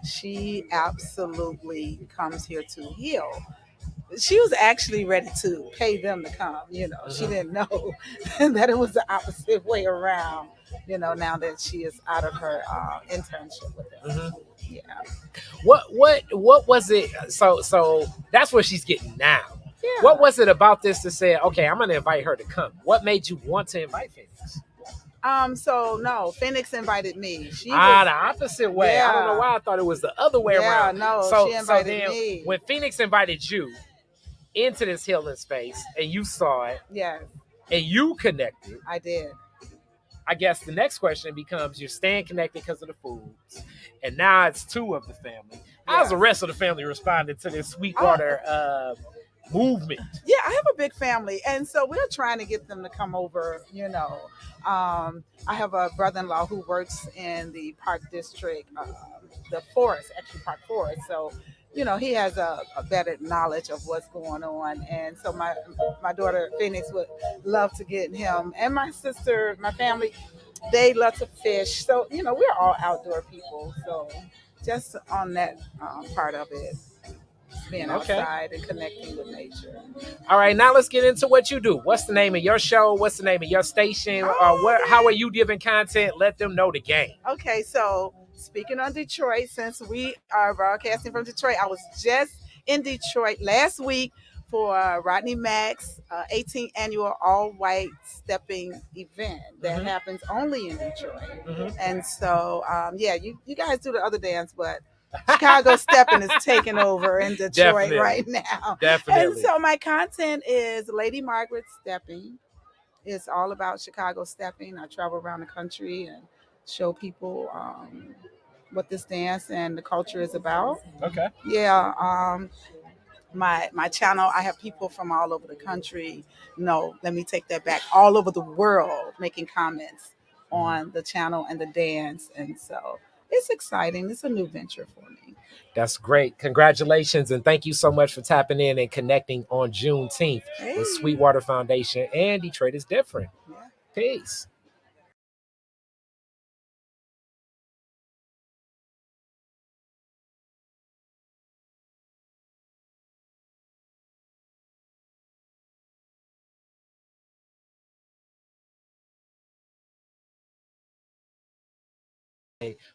She absolutely comes here to heal. She was actually ready to pay them to come. She didn't know that it was the opposite way around. Now that she is out of her internship with them. Yeah. What was it? So that's what she's getting now. Yeah. What was it about this to say, okay, I'm going to invite her to come? What made you want to invite Phoenix? So no, Phoenix invited me. The opposite way. Yeah. I don't know why I thought it was the other way around. No, she invited me. When Phoenix invited you into this healing space and you saw it, yes, and you connected, I did. I guess the next question becomes, you're staying connected because of the foods, and now it's two of the family. How's the rest of the family responding to this Sweetwater movement. Yeah, I have a big family, and so we're trying to get them to come over. I have a brother-in-law who works in the park district, the forest, actually park forest. So, he has a better knowledge of what's going on, and so my daughter Phoenix would love to get him, and my sister, my family, they love to fish. So, we're all outdoor people. So, just on that part of it, being Okay. outside and connecting with nature. All right, now let's get into what you do. What's the name of your show? What's the name of your station? How are you giving content? Let them know the game. Okay, so speaking on Detroit, since we are broadcasting from Detroit, I was just in Detroit last week for Rodney Mack's 18th annual all-white stepping event that happens only in Detroit. And so, yeah, you guys do the other dance, but Chicago stepping is taking over in Detroit Definitely. right now. Definitely. And so my content is Lady Margaret stepping. It's all about Chicago stepping. I travel around the country and show people what this dance and the culture is about. Okay. Yeah. My channel, I have people from all over the country. No, let me take that back. All over the world making comments on the channel and the dance. And so it's exciting. It's a new venture for me. That's great. Congratulations, and thank you so much for tapping in and connecting on Juneteenth with Sweetwater Foundation and Detroit is Different. Yeah. Peace.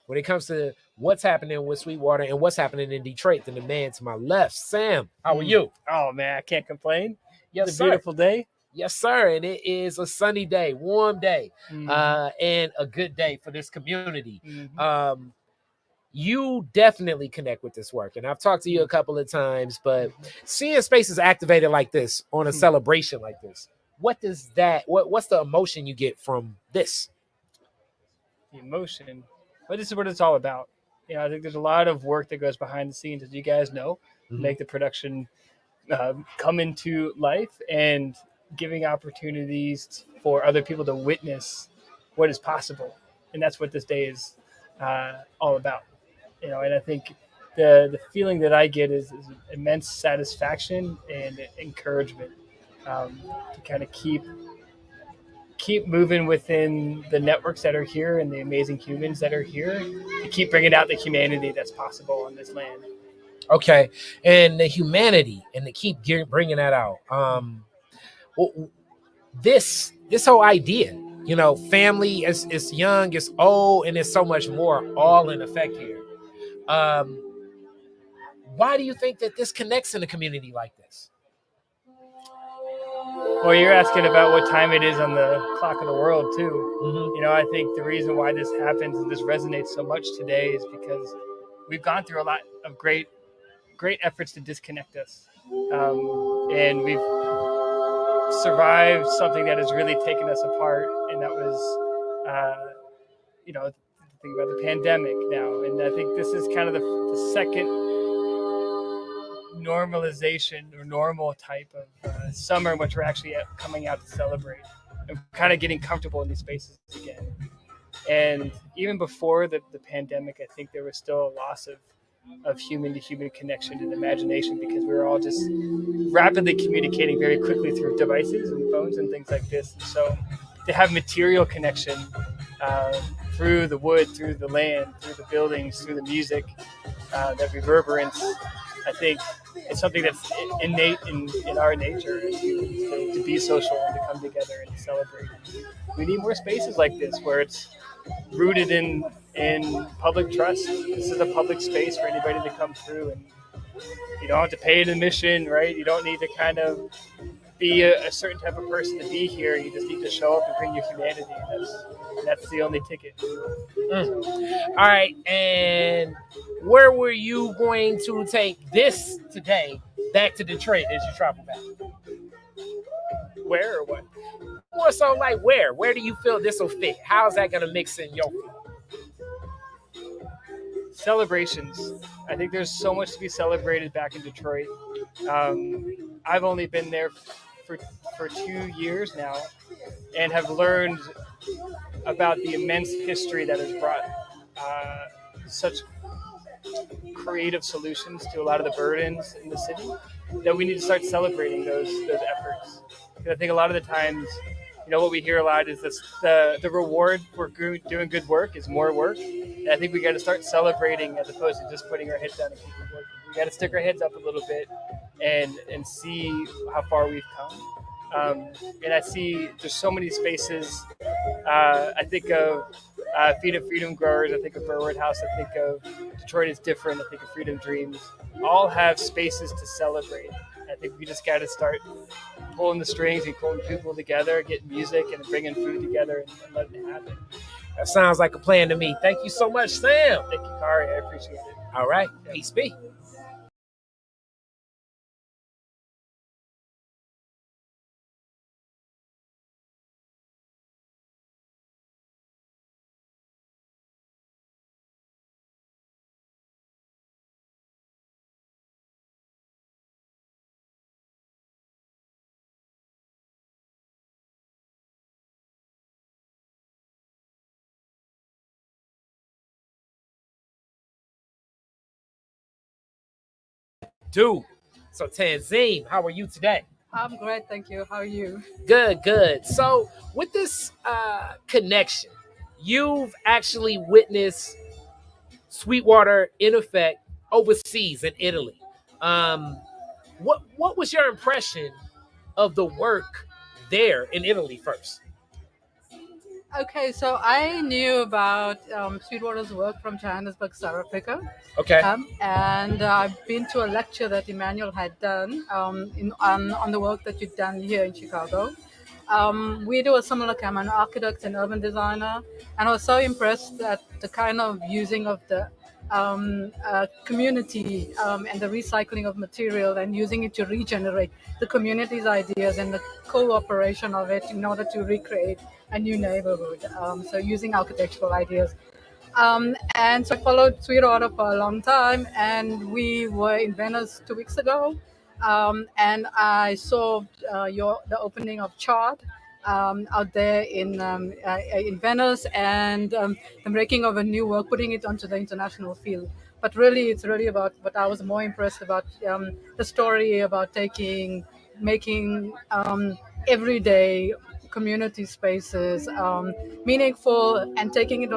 When it comes to what's happening with Sweetwater and what's happening in Detroit, then the man to my left, Sam, how are you? Oh man, I can't complain. Yes, It's a sir. beautiful day. Yes, sir. And it is a sunny day, warm day, and a good day for this community. You definitely connect with this work. And I've talked to you a couple of times, but seeing spaces activated like this on a celebration like this, what's the emotion you get from this? The emotion. But this is what it's all about. I think there's a lot of work that goes behind the scenes, as you guys know, to make the production come into life and giving opportunities for other people to witness what is possible. And that's what this day is all about. And I think the feeling that I get is immense satisfaction and encouragement to kind of keep moving within the networks that are here and the amazing humans that are here to keep bringing out the humanity that's possible on this land. Okay, and the humanity, and to keep bringing that out. This whole idea, family is young, it's old, and it's so much more all in effect here. Why do you think that this connects in a community like this? Well, you're asking about what time it is on the clock of the world too. I think the reason why this happens and this resonates so much today is because we've gone through a lot of great efforts to disconnect us, and we've survived something that has really taken us apart, and that was think about the pandemic now. And I think this is kind of the second normalization or normal type of summer in which we're actually coming out to celebrate and kind of getting comfortable in these spaces again. And even before the pandemic, I think there was still a loss of human to human connection and imagination, because we were all just rapidly communicating very quickly through devices and phones and things like this. And so to have material connection through the wood, through the land, through the buildings, through the music, that reverberance, I think it's something that's innate in our nature as humans, to be social and to come together and to celebrate. We need more spaces like this where it's rooted in public trust. This is a public space for anybody to come through, and you don't have to pay an admission, right? You don't need to kind of be a certain type of person to be here. You just need to show up and bring your humanity. That's the only ticket. All right, and where were you going to take this today back to Detroit as you travel back? Where or what? More so like where? Where do you feel this will fit? How's that going to mix in your field? celebrations. I think there's so much to be celebrated back in Detroit. I've only been there for 2 years now, and have learned about the immense history that has brought such creative solutions to a lot of the burdens in the city, that we need to start celebrating those efforts. Because I think a lot of the times, what we hear a lot is this: the reward for doing good work is more work. And I think we got to start celebrating as opposed to just putting our heads down and keeping working. We got to stick our heads up a little bit and see how far we've come. And I see there's so many spaces. I think of Feed of Freedom Growers. I think of Burwood House. I think of Detroit is Different. I think of Freedom Dreams. All have spaces to celebrate. I think we just got to start pulling the strings and pulling people together, getting music and bringing food together and letting it happen. That sounds like a plan to me. Thank you so much, Sam. Thank you, Kari. I appreciate it. All right. Peace be. Dude. So Tanzim, how are you today? I'm great, thank you. How are you? Good, good. So with this connection, you've actually witnessed Sweetwater in effect overseas in Italy. What was your impression of the work there in Italy first? Okay, so I knew about Sweetwater's work from Johannesburg, South Africa. Okay. And I've been to a lecture that Emmanuel had done on the work that you've done here in Chicago. We do a similar camp, an architect and urban designer, and I was so impressed at the kind of using of the community and the recycling of material and using it to regenerate the community's ideas and the cooperation of it in order to recreate a new neighborhood. So using architectural ideas. And so I followed Sweetwater for a long time, and we were in Venice 2 weeks ago, and I saw the opening of Chart out there in Venice, and the making of a new work, putting it onto the international field. But really, it's really about what I was more impressed about, the story about making everyday community spaces meaningful, and taking it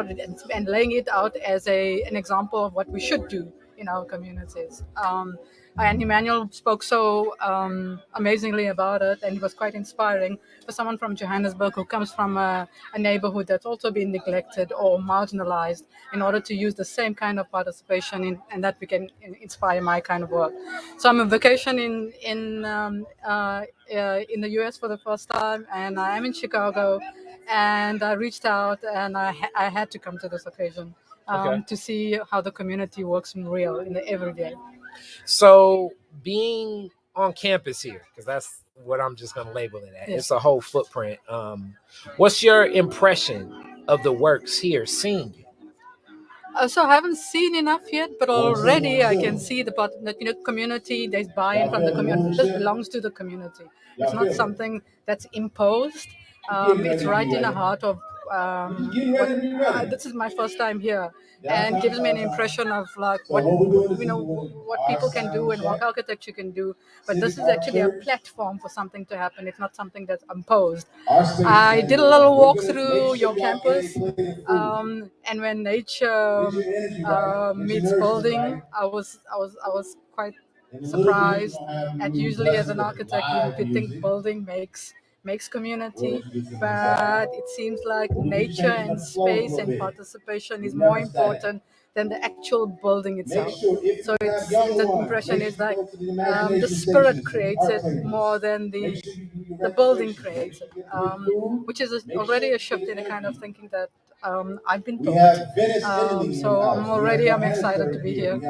and laying it out as an example of what we should do in our communities. And Emmanuel spoke so amazingly about it, and it was quite inspiring for someone from Johannesburg who comes from a neighborhood that's also been neglected or marginalized, in order to use the same kind of participation and that we can inspire my kind of work. So I'm on vacation in the US for the first time, and I am in Chicago, and I reached out, and I had to come to this occasion to see how the community works in real, in the everyday. So being on campus here, because that's what I'm just going to label it as. Yeah. It's a whole footprint. What's your impression of the works here, seeing it? So I haven't seen enough yet, but already I can see the community. There's buy-in from the community. This belongs to the community. It's not something that's imposed. It's right in the heart of. This is my first time here, and gives me an impression of like what people can do and what architecture can do. But this is actually a platform for something to happen. It's not something that's imposed. I did a little walk through your campus, and when nature meets building, I was quite surprised. And usually, as an architect, you think building makes community, but it seems like nature and space and participation is more important than the actual building itself. So the impression is like the spirit creates it more than the building creates it, which is already a shift in the kind of thinking that I've been taught. So I'm excited to be here.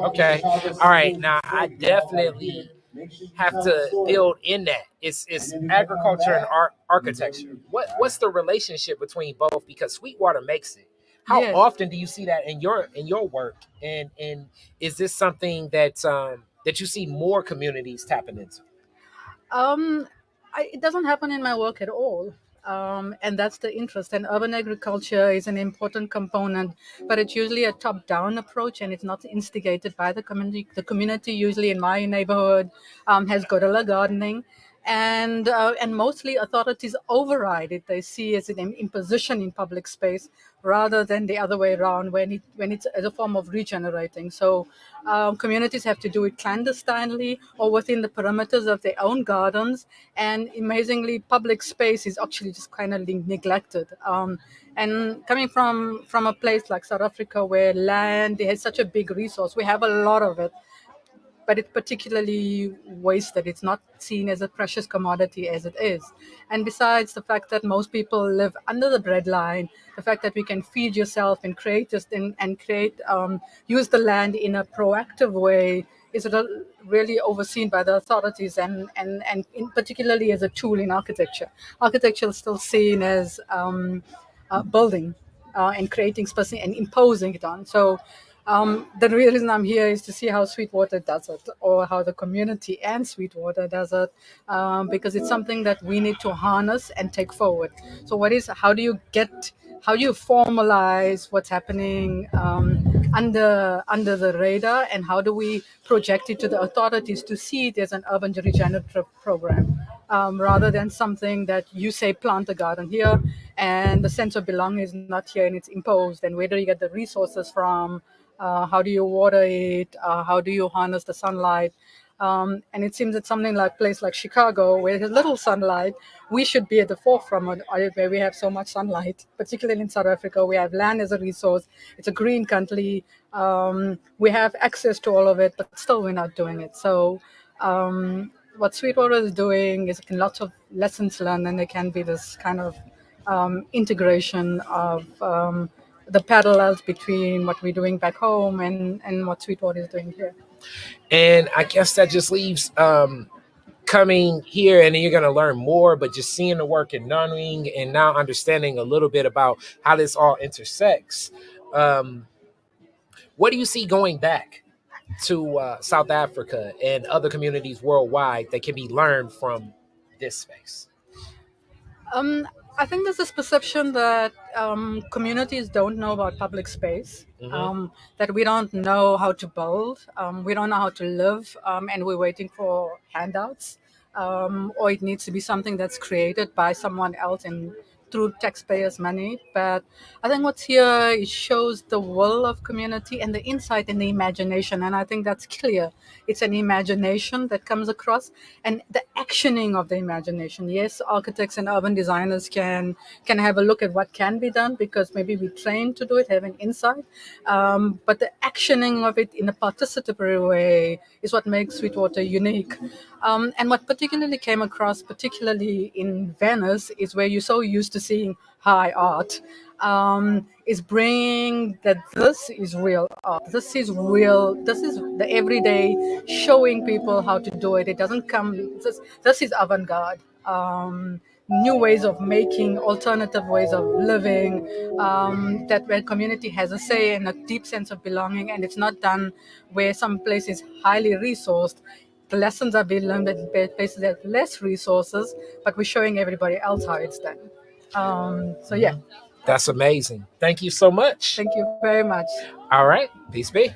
Okay. All right. Now I definitely have to build in that. It's agriculture and architecture. What's the relationship between both? Because Sweetwater makes it, How Yes. often do you see that in your work? And is this something that you see more communities tapping into? Um, it doesn't happen in my work at all. And that's the interest. And urban agriculture is an important component, but it's usually a top-down approach, and it's not instigated by the community. The community, usually in my neighborhood, has guerrilla gardening, and mostly authorities override it. They see it as an imposition in public space rather than the other way around when it's as a form of regenerating. So communities have to do it clandestinely or within the perimeters of their own gardens, and amazingly, public space is actually just kind of neglected. And coming from a place like South Africa, where land has such a big resource, we have a lot of it, but it's particularly wasted. It's not seen as a precious commodity as it is. And besides the fact that most people live under the breadline, the fact that we can feed yourself and create use the land in a proactive way is really overseen by the authorities, and in particularly as a tool in architecture. Architecture is still seen as building and creating space and imposing it on. So the real reason I'm here is to see how Sweetwater does it, or how the community and Sweetwater does it, because it's something that we need to harness and take forward. So how do you formalize what's happening under the radar, and how do we project it to the authorities to see it as an urban regenerative program, rather than something that you say plant a garden here and the sense of belonging is not here and it's imposed, and where do you get the resources from? How do you water it? How do you harness the sunlight? And it seems that something like place like Chicago, where there's little sunlight, we should be at the forefront of it, where we have so much sunlight, particularly in South Africa. We have land as a resource. It's a green country. We have access to all of it, but still we're not doing it. So what Sweetwater is doing is lots of lessons learned, and there can be this kind of integration of the parallels between what we're doing back home and what Sweetwater is doing here. And I guess that just leaves coming here, and then you're going to learn more, but just seeing the work and knowing and now understanding a little bit about how this all intersects. What do you see going back to South Africa and other communities worldwide that can be learned from this space? I think there's this perception that communities don't know about public space, that we don't know how to build, we don't know how to live, and we're waiting for handouts, or it needs to be something that's created by someone else and through taxpayers' money. But I think what's here, it shows the will of community and the insight and the imagination, and I think that's clear. It's an imagination that comes across, and the actioning of the imagination. Yes, architects and urban designers can have a look at what can be done because maybe we trained to do it, have an insight, but the actioning of it in a participatory way is what makes Sweetwater unique. And what particularly came across, particularly in Venice, is where you're so used to seeing high art, is bringing that this is real art. This is real. This is the everyday, showing people how to do it. It doesn't come. This is avant-garde. New ways of making, alternative ways of living, that where community has a say and a deep sense of belonging, and it's not done where some place is highly resourced. The lessons are being learned at places that have less resources, but we're showing everybody else how it's done. So yeah. That's amazing. Thank you so much. Thank you very much. All right. Peace be.